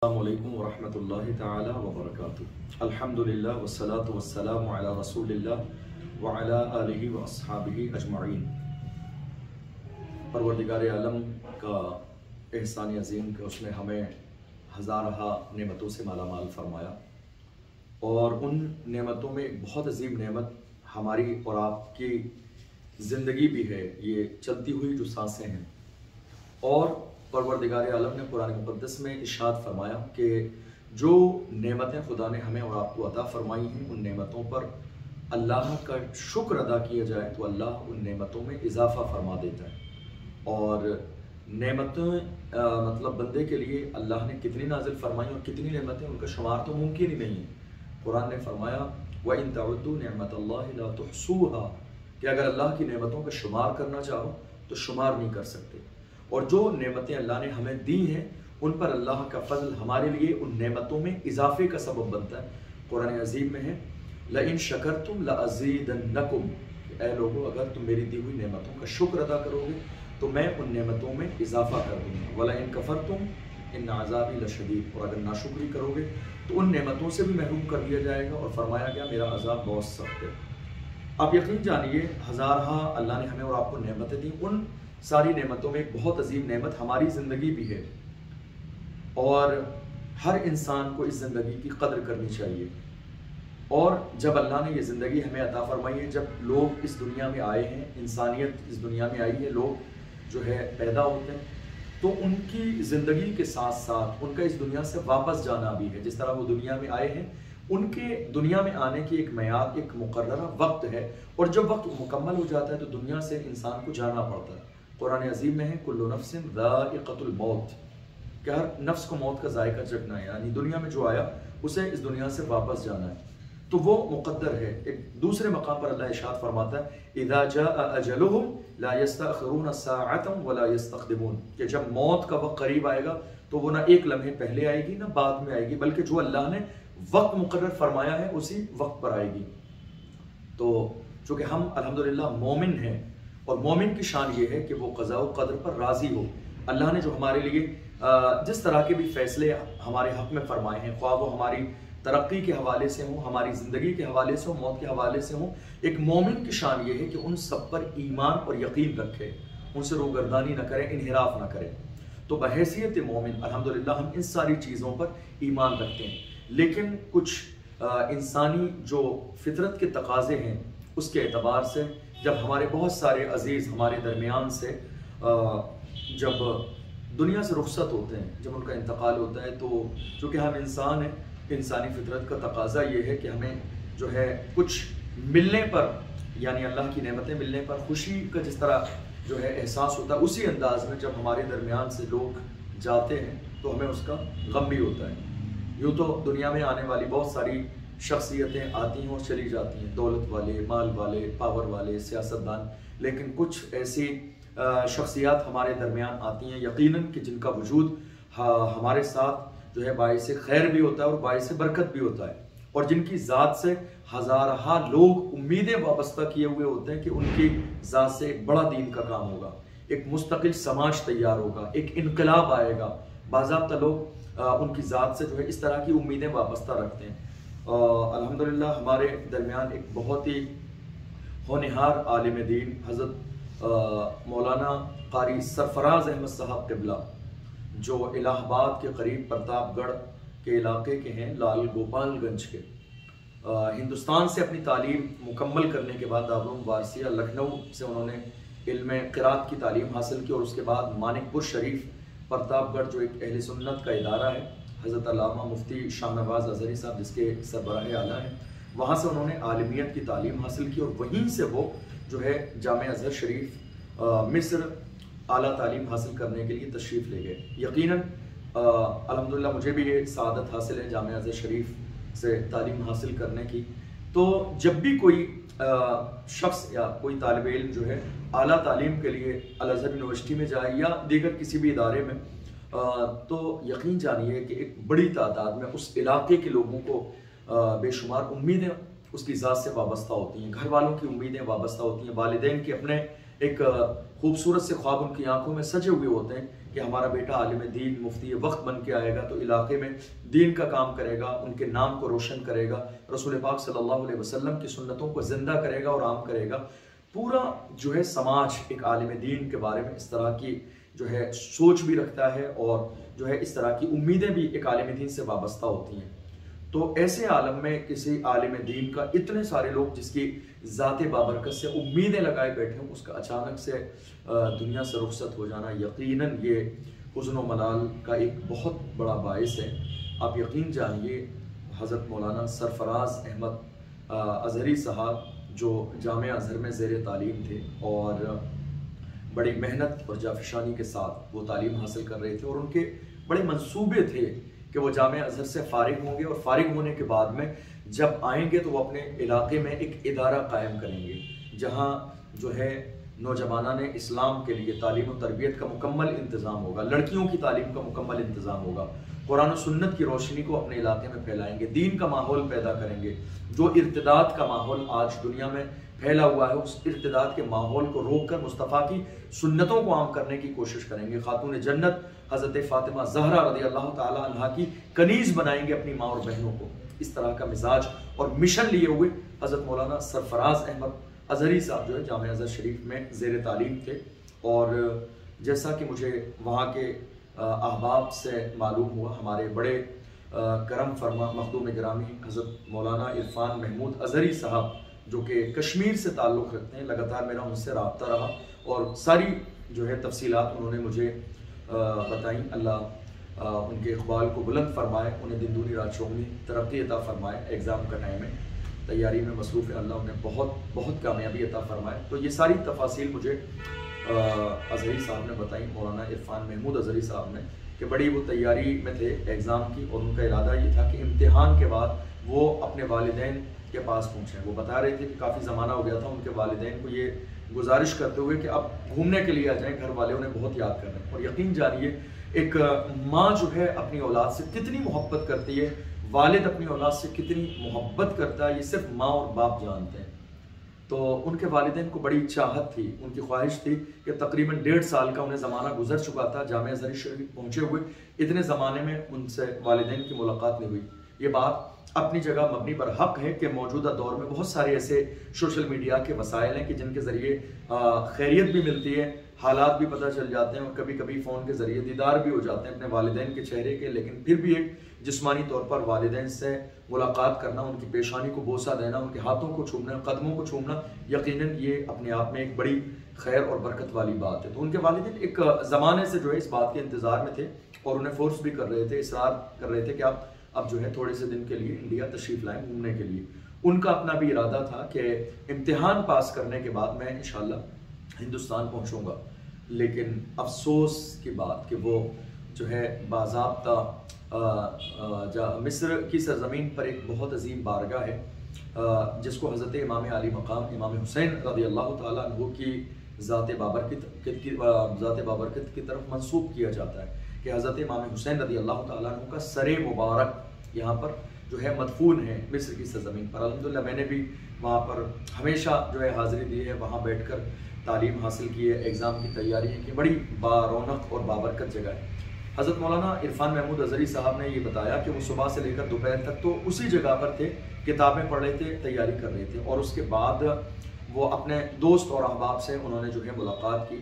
السلام علیکم ورحمۃ اللہ تعالی وبرکاتہ۔ الحمدللہ والصلاة والسلام علی رسول اللہ وعلی آلہ واصحابہ اجمعین۔ پروردگار عالم کا احسان عظیم کہ اس نے ہمیں ہزارہا نعمتوں سے مالا مال فرمایا، اور ان نعمتوں میں ایک بہت عظیم نعمت ہماری اور آپ کی زندگی بھی ہے، یہ چلتی ہوئی جو سانسیں ہیں۔ اور پروردگار عالم نے قرآن مقدس میں ارشاد فرمایا کہ جو نعمتیں خدا نے ہمیں اور آپ کو عطا فرمائی ہیں، ان نعمتوں پر اللہ کا شکر ادا کیا جائے تو اللہ ان نعمتوں میں اضافہ فرما دیتا ہے۔ اور نعمتیں مطلب بندے کے لیے اللہ نے کتنی نازل فرمائی اور کتنی نعمتیں، ان کا شمار تو ممکن ہی نہیں ہے۔ قرآن نے فرمایا وَإِن تَعُدُّوا نِعْمَةَ اللَّهِ لَا تُحْصُوهَا، کہ اگر اللہ کی نعمتوں کا شمار کرنا چاہو تو شمار نہیں کر سکتے۔ اور جو نعمتیں اللہ نے ہمیں دی ہیں، ان پر اللہ کا فضل ہمارے لیے ان نعمتوں میں اضافے کا سبب بنتا ہے۔ قرآن عظیم میں ہے لَإِن شَكَرْتُمْ لَأَزِيدَنَّكُمْ، اے لوگو اگر تم میری دی ہوئی نعمتوں کا شکر ادا کرو گے تو میں ان نعمتوں میں اضافہ کر دوں گا۔ وَلَئِن كَفَرْتُمْ إِنَّ عَذَابِي لَشَدِيدٌ، اور اگر ناشکری کرو گے تو ان نعمتوں سے بھی محروم کر دیا جائے گا، اور فرمایا گیا میرا عذاب بہت سخت ہے۔ آپ یقین جانیے ہزارہا اللہ نے ہمیں اور آپ کو نعمتیں دیں، ان ساری نعمتوں میں ایک بہت عظیم نعمت ہماری زندگی بھی ہے، اور ہر انسان کو اس زندگی کی قدر کرنی چاہیے۔ اور جب اللہ نے یہ زندگی ہمیں عطا فرمائی ہے، جب لوگ اس دنیا میں آئے ہیں، انسانیت اس دنیا میں آئی ہے، لوگ جو ہے پیدا ہوتے ہیں، تو ان کی زندگی کے ساتھ ساتھ ان کا اس دنیا سے واپس جانا بھی ہے۔ جس طرح وہ دنیا میں آئے ہیں، ان کے دنیا میں آنے کی ایک میعاد، ایک مقررہ وقت ہے، اور جب وقت مکمل ہو جاتا ہے تو دنیا سے انسان کو جانا پڑتا ہے۔ قرآن عظیم میں ہے کل نفس ذائقۃ الموت، کہ ہر نفس کو موت کا ذائقہ چکھنا ہے، یعنی دنیا میں جو آیا اسے اس دنیا سے واپس جانا ہے، تو وہ مقدر ہے۔ ایک دوسرے مقام پر اللہ ارشاد فرماتا ہے اذا جاء اجلهم لا يستأخرون ساعة ولا يستقدمون، کہ جب موت کا وقت قریب آئے گا تو وہ نہ ایک لمحے پہلے آئے گی نہ بعد میں آئے گی، بلکہ جو اللہ نے وقت مقرر فرمایا ہے اسی وقت پر آئے گی۔ تو چونکہ ہم الحمدللہ مومن ہیں، اور مومن کی شان یہ ہے کہ وہ قضاء و قدر پر راضی ہو۔ اللہ نے جو ہمارے لیے جس طرح کے بھی فیصلے ہمارے حق میں فرمائے ہیں، خواہ وہ ہماری ترقی کے حوالے سے ہوں، ہماری زندگی کے حوالے سے ہوں، موت کے حوالے سے ہوں، ایک مومن کی شان یہ ہے کہ ان سب پر ایمان اور یقین رکھے، ان سے روگردانی نہ کرے، انحراف نہ کرے۔ تو بحیثیت مومن الحمدللہ ہم ان ساری چیزوں پر ایمان رکھتے ہیں، لیکن کچھ انسانی جو فطرت کے تقاضے ہیں اس کے اعتبار سے جب ہمارے بہت سارے عزیز ہمارے درمیان سے جب دنیا سے رخصت ہوتے ہیں، جب ان کا انتقال ہوتا ہے، تو چونکہ ہم انسان ہیں، انسانی فطرت کا تقاضا یہ ہے کہ ہمیں جو ہے کچھ ملنے پر، یعنی اللہ کی نعمتیں ملنے پر خوشی کا جس طرح جو ہے احساس ہوتا ہے، اسی انداز میں جب ہمارے درمیان سے لوگ جاتے ہیں تو ہمیں اس کا غم بھی ہوتا ہے۔ یوں تو دنیا میں آنے والی بہت ساری شخصیتیں آتی ہیں اور چلی جاتی ہیں، دولت والے، مال والے، پاور والے، سیاستدان، لیکن کچھ ایسی شخصیات ہمارے درمیان آتی ہیں یقیناً کہ جن کا وجود ہمارے ساتھ جو ہے باعث خیر بھی ہوتا ہے اور باعث برکت بھی ہوتا ہے، اور جن کی ذات سے ہزارہا لوگ امیدیں وابستہ کیے ہوئے ہوتے ہیں کہ ان کی ذات سے ایک بڑا دین کا کام ہوگا، ایک مستقل سماج تیار ہوگا، ایک انقلاب آئے گا۔ باضابطہ لوگ ان کی ذات سے جو ہے اس طرح کی امیدیں وابستہ رکھتے ہیں۔ الحمدللہ ہمارے درمیان ایک بہت ہی ہونہار عالم دین حضرت مولانا قاری سرفراز احمد صاحب قبلہ، جو الہ آباد کے قریب پرتاپ گڑھ کے علاقے کے ہیں، لال گوپال گنج کے، ہندوستان سے اپنی تعلیم مکمل کرنے کے بعد دارالعلوم وارثیہ لکھنؤ سے انہوں نے علم قرات کی تعلیم حاصل کی، اور اس کے بعد مانک پور شریف پرتاپ گڑھ جو ایک اہل سنت کا ادارہ ہے، حضرت علامہ مفتی شاہ نواز اظہری صاحب جس کے سربراہ اعلیٰ ہیں، وہاں سے انہوں نے عالمیت کی تعلیم حاصل کی، اور وہیں سے وہ جو ہے جامعہ ازہر شریف مصر اعلیٰ تعلیم حاصل کرنے کے لیے تشریف لے گئے۔ یقیناً الحمدللہ مجھے بھی یہ سعادت حاصل ہے جامعہ ازہر شریف سے تعلیم حاصل کرنے کی۔ تو جب بھی کوئی شخص یا کوئی طالب علم جو ہے اعلیٰ تعلیم کے لیے الازہر یونیورسٹی میں جائے یا دیگر کسی بھی ادارے میں، تو یقین جانیے کہ ایک بڑی تعداد میں اس علاقے کے لوگوں کو بے شمار امیدیں اس کی ذات سے وابستہ ہوتی ہیں، گھر والوں کی امیدیں وابستہ ہوتی ہیں، والدین کے اپنے ایک خوبصورت سے خواب ان کی آنکھوں میں سجے ہوئے ہوتے ہیں کہ ہمارا بیٹا عالم دین مفتی وقت بن کے آئے گا تو علاقے میں دین کا کام کرے گا، ان کے نام کو روشن کرے گا، رسول پاک صلی اللہ علیہ وسلم کی سنتوں کو زندہ کرے گا اور عام کرے گا۔ پورا جو ہے سماج ایک عالم دین کے بارے میں اس طرح کی جو ہے سوچ بھی رکھتا ہے اور جو ہے اس طرح کی امیدیں بھی ایک عالم دین سے وابستہ ہوتی ہیں۔ تو ایسے عالم میں کسی عالم دین کا اتنے سارے لوگ جس کی ذات بابرکت سے امیدیں لگائے بیٹھے ہوں، اس کا اچانک سے دنیا سے رخصت ہو جانا یقیناً یہ حزن و ملال کا ایک بہت بڑا باعث ہے۔ آپ یقین جانیے حضرت مولانا سرفراز احمد اظہری صاحب جو جامعہ ازہر میں زیر تعلیم تھے اور بڑی محنت اور جافشانی کے ساتھ وہ تعلیم حاصل کر رہے تھے، اور ان کے بڑے منصوبے تھے کہ وہ جامعہ ازہر سے فارغ ہوں گے اور فارغ ہونے کے بعد میں جب آئیں گے تو وہ اپنے علاقے میں ایک ادارہ قائم کریں گے جہاں جو ہے نوجوانان اسلام کے لیے تعلیم و تربیت کا مکمل انتظام ہوگا، لڑکیوں کی تعلیم کا مکمل انتظام ہوگا، قرآن و سنت کی روشنی کو اپنے علاقے میں پھیلائیں گے، دین کا ماحول پیدا کریں گے۔ جو ارتداد کا ماحول آج دنیا میں پھیلا ہوا ہے اس ارتداد کے ماحول کو روک کر مصطفیٰ کی سنتوں کو عام کرنے کی کوشش کریں گے۔ خاتون جنت حضرت فاطمہ زہرا رضی اللہ تعالی عنہا کی کنیز بنائیں گے اپنی ماں اور بہنوں کو۔ اس طرح کا مزاج اور مشن لیے ہوئے حضرت مولانا سرفراز احمد اظہری صاحب جو ہے جامعہ ازہر شریف میں زیر تعلیم تھے، اور جیسا کہ مجھے وہاں کے احباب سے معلوم ہوا، ہمارے بڑے کرم فرما مخدوم گرامی حضرت مولانا عرفان محمود اظہری صاحب جو کہ کشمیر سے تعلق رکھتے ہیں، لگاتار میرا ان سے رابطہ رہا اور ساری جو ہے تفصیلات انہوں نے مجھے بتائیں۔ اللہ ان کے اقبال کو بلند فرمائے، انہیں دن دگنی رات چوگنی ترقی عطا فرمائے۔ ایگزام کا ٹائم ہے، تیاری میں مصروف ہے، اللہ انہیں بہت بہت کامیابی عطا فرمائے۔ تو یہ ساری تفاصیل مجھے اظہری صاحب نے بتائیں، مولانا عرفان محمود اظہری صاحب نے، کہ بڑی وہ تیاری میں تھے ایگزام کی، اور ان کا ارادہ یہ تھا کہ امتحان کے بعد وہ اپنے والدین کے پاس پہنچیں۔ وہ بتا رہے تھے کہ کافی زمانہ ہو گیا تھا ان کے والدین کو یہ گزارش کرتے ہوئے کہ اب گھومنے کے لیے آ جائیں، گھر والے انہیں بہت یاد کر رہے ہیں۔ اور یقین جانیے ایک ماں جو ہے اپنی اولاد سے کتنی محبت کرتی ہے، والد اپنی اولاد سے کتنی محبت کرتا ہے، یہ صرف ماں اور باپ جانتے ہیں۔ تو ان کے والدین کو بڑی چاہت تھی، ان کی خواہش تھی کہ تقریباً 1.5 سال کا انہیں زمانہ گزر چکا تھا جامعہ ازہر شریف پہنچے ہوئے، اتنے زمانے میں ان سے والدین کی ملاقات نہیں ہوئی۔ یہ بات اپنی جگہ مبنی پر حق ہے کہ موجودہ دور میں بہت سارے ایسے سوشل میڈیا کے وسائل ہیں کہ جن کے ذریعے خیریت بھی ملتی ہے، حالات بھی پتہ چل جاتے ہیں، اور کبھی کبھی فون کے ذریعے دیدار بھی ہو جاتے ہیں اپنے والدین کے چہرے کے، لیکن پھر بھی ایک جسمانی طور پر والدین سے ملاقات کرنا، ان کی پیشانی کو بوسہ دینا، ان کے ہاتھوں کو چھومنا، قدموں کو چھومنا، یقیناً یہ اپنے آپ میں ایک بڑی خیر اور برکت والی بات ہے۔ تو ان کے والدین ایک زمانے سے جو ہے اس بات کے انتظار میں تھے اور انہیں فورس بھی کر رہے تھے، اصرار کر رہے تھے کہ آپ اب جو ہے تھوڑے سے دن کے لیے انڈیا تشریف لائیں گھومنے کے لیے۔ ان کا اپنا بھی ارادہ تھا کہ امتحان پاس کرنے کے بعد میں انشاءاللہ ہندوستان پہنچوں گا، لیکن افسوس کی بات کہ وہ جو ہے باضابطہ مصر کی سرزمین پر ایک بہت عظیم بارگاہ ہے جس کو حضرت امام علی مقام امام حسین رضی اللہ تعالیٰ عنہ کی ذات بابرکت کی طرف منسوب کیا جاتا ہے کہ حضرت امام حسین رضی اللہ تعالیٰ عنہ کا سر مبارک یہاں پر جو ہے مدفون ہے مصر کی سرزمین پر۔ الحمدللہ میں نے بھی وہاں پر ہمیشہ جو ہے حاضری دی ہے، وہاں بیٹھ کر تعلیم حاصل کی ہے، ایگزام کی تیاری کی، بڑی رونق اور بابرکت جگہ ہے۔ حضرت مولانا عرفان محمود اظہری صاحب نے یہ بتایا کہ وہ صبح سے لے کر دوپہر تک تو اسی جگہ پر تھے، کتابیں پڑھ رہے تھے، تیاری کر رہے تھے، اور اس کے بعد وہ اپنے دوست اور احباب سے انہوں نے جو ہے ملاقات کی۔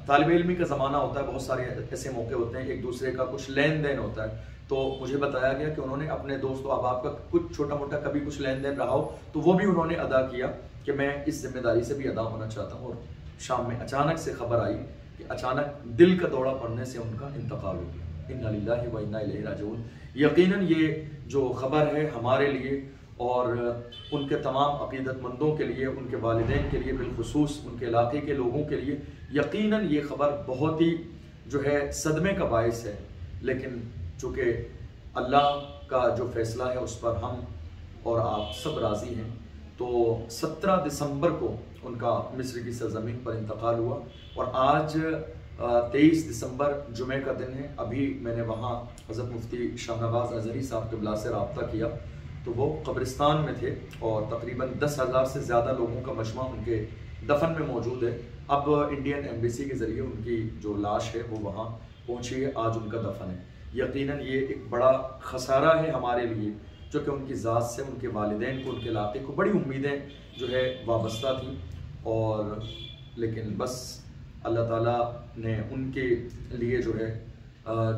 طالب علمی کا زمانہ ہوتا ہے، بہت سارے ایسے موقع ہوتے ہیں، ایک دوسرے کا کچھ لین دین ہوتا ہے، تو مجھے بتایا گیا کہ انہوں نے اپنے دوست و احباب کا کچھ چھوٹا موٹا کبھی کچھ لین دین رہا ہو تو وہ بھی انہوں نے ادا کیا کہ میں اس ذمہ داری سے بھی ادا ہونا چاہتا ہوں۔ اور شام میں اچانک سے خبر آئی کہ اچانک دل کا دورہ پڑنے سے ان کا انتقال ہو گیا۔ انا للہ و انا الیہ راجعون۔ یقیناً یہ جو خبر ہے ہمارے لیے اور ان کے تمام عقیدت مندوں کے لیے، ان کے والدین کے لیے، بالخصوص ان کے علاقے کے لوگوں کے لیے یقیناً یہ خبر بہت ہی جو ہے صدمے کا باعث ہے، لیکن چونکہ اللہ کا جو فیصلہ ہے اس پر ہم اور آپ سب راضی ہیں، تو 17 دسمبر کو ان کا مصر کی سرزمین پر انتقال ہوا، اور آج 23 دسمبر جمعہ کا دن ہے۔ ابھی میں نے وہاں حضرت مفتی شاہ نواز اظہری صاحب قبلہ سے رابطہ کیا تو وہ قبرستان میں تھے اور تقریباً 10,000 سے زیادہ لوگوں کا مجمع ان کے دفن میں موجود ہے۔ اب انڈین ایمبیسی کے ذریعے ان کی جو لاش ہے وہ وہاں پہنچی ہے، آج ان کا دفن ہے۔ یقیناً یہ ایک بڑا خسارہ ہے ہمارے لیے، جو کہ ان کی ذات سے، ان کے والدین کو، ان کے علاقے کو بڑی امیدیں جو ہے وابستہ تھیں، اور لیکن بس اللہ تعالیٰ نے ان کے لیے جو ہے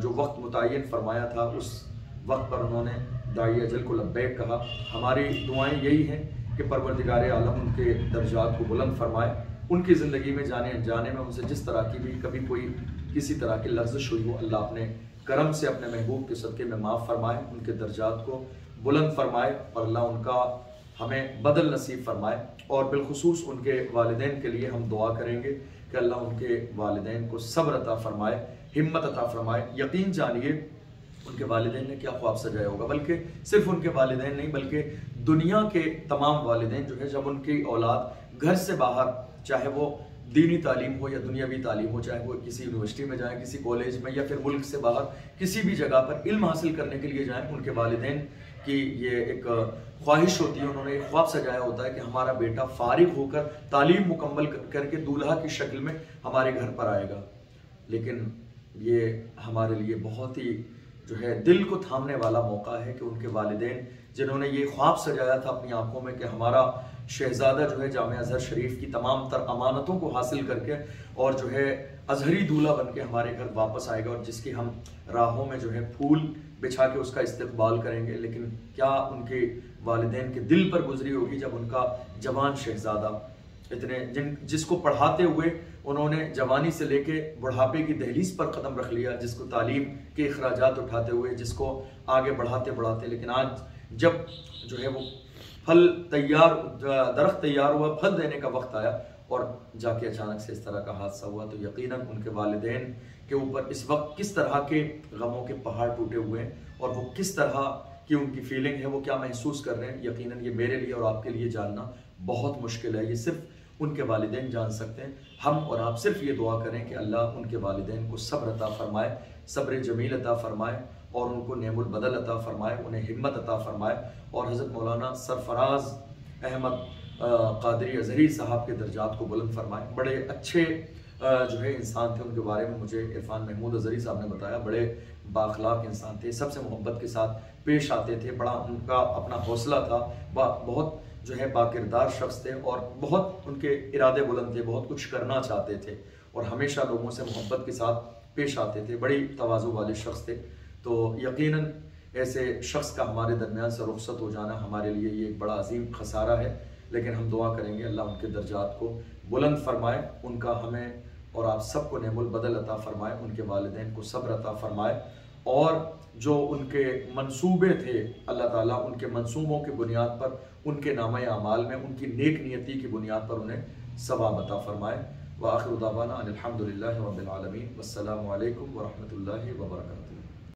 جو وقت متعین فرمایا تھا اس وقت پر انہوں نے داعی اجل کو لبیک کہا۔ ہماری دعائیں یہی ہیں کہ پروردگار عالم ان کے درجات کو بلند فرمائے، ان کی زندگی میں جانے انجانے میں ان سے جس طرح کی بھی کبھی کوئی کسی طرح کی لغزش ہوئی ہو، اللہ اپنے کرم سے اپنے محبوب کے صدقے میں معاف فرمائے، ان کے درجات کو بلند فرمائے، اور اللہ ان کا ہمیں بدل نصیب فرمائے۔ اور بالخصوص ان کے والدین کے لیے ہم دعا کریں گے کہ اللہ ان کے والدین کو صبر عطا فرمائے، ہمت عطا فرمائے۔ یقین جانیے ان کے والدین نے کیا خواب سجایا ہوگا، بلکہ صرف ان کے والدین نہیں بلکہ دنیا کے تمام والدین جو ہے، جب ان کی اولاد گھر سے باہر، چاہے وہ دینی تعلیم ہو یا دنیاوی تعلیم ہو، چاہے وہ کسی یونیورسٹی میں جائیں، کسی کالج میں، یا پھر ملک سے باہر کسی بھی جگہ پر علم حاصل کرنے کے لیے جائیں، ان کے والدین کی یہ ایک خواہش ہوتی ہے، انہوں نے ایک خواب سجایا ہوتا ہے کہ ہمارا بیٹا فارغ ہو کر تعلیم مکمل کر کے دولہا کی شکل میں ہمارے گھر پر آئے گا۔ لیکن یہ ہمارے لیے بہت ہی جو ہے دل کو تھامنے والا موقع ہے کہ ان کے والدین جنہوں نے یہ خواب سجایا تھا اپنی آنکھوں میں کہ ہمارا شہزادہ جو ہے جامعہ ازہر شریف کی تمام تر امانتوں کو حاصل کر کے اور جو ہے ازہری دولہا بن کے ہمارے گھر واپس آئے گا، اور جس کی ہم راہوں میں جو ہے پھول بچھا کے اس کا استقبال کریں گے، لیکن کیا ان کے والدین کے دل پر گزری ہوگی جب ان کا جوان شہزادہ جس کو پڑھاتے ہوئے انہوں نے جوانی سے لے کے بڑھاپے کی دہلیز پر قدم رکھ لیا، جس کو تعلیم کے اخراجات اٹھاتے ہوئے، جس کو آگے بڑھاتے، لیکن آج جب جو ہے وہ درخت تیار ہوا، پھل دینے کا وقت آیا، اور جا کے اچانک سے اس طرح کا حادثہ ہوا، تو یقیناً ان کے والدین کے اوپر اس وقت کس طرح کے غموں کے پہاڑ ٹوٹے ہوئے ہیں، اور وہ کس طرح کی ان کی فیلنگ ہے، وہ کیا محسوس کر رہے ہیں، یقیناً یہ میرے لیے اور آپ کے لیے جاننا بہت مشکل ہے، یہ صرف ان کے والدین جان سکتے ہیں۔ ہم اور آپ صرف یہ دعا کریں کہ اللہ ان کے والدین کو صبر عطا فرمائے، صبر جمیل عطا فرمائے، اور ان کو نعم البدل عطا فرمائے، انہیں ہمت عطا فرمائے، اور حضرت مولانا سرفراز احمد قادری ازہری صاحب کے درجات کو بلند فرمائے۔ بڑے اچھے جو ہے انسان تھے، ان کے بارے میں مجھے عرفان محمود ازہری صاحب نے بتایا، بڑے بااخلاق انسان تھے، سب سے محبت کے ساتھ پیش آتے تھے، بڑا ان کا اپنا حوصلہ تھا، بہت جو ہے باکردار شخص تھے، اور بہت ان کے ارادے بلند تھے، بہت کچھ کرنا چاہتے تھے، اور ہمیشہ لوگوں سے محبت کے ساتھ پیش آتے تھے، بڑی تواضع والے شخص تھے۔ تو یقیناً ایسے شخص کا ہمارے درمیان سے رخصت ہو جانا ہمارے لیے یہ ایک بڑا عظیم خسارہ ہے، لیکن ہم دعا کریں گے اللہ ان کے درجات کو بلند فرمائے، ان کا ہمیں اور آپ سب کو نعم البدل عطا فرمائے، ان کے والدین کو صبر عطا فرمائے، اور جو ان کے منصوبے تھے اللہ تعالیٰ ان کے منصوبوں کی بنیاد پر، ان کے نامہ اعمال میں ان کی نیک نیتی کی بنیاد پر انہیں ثواب عطا فرمائے۔ وآخر دعوانا ان الحمد للہ رب العالمین، والسلام علیکم ورحمۃ اللہ وبرکاتہ۔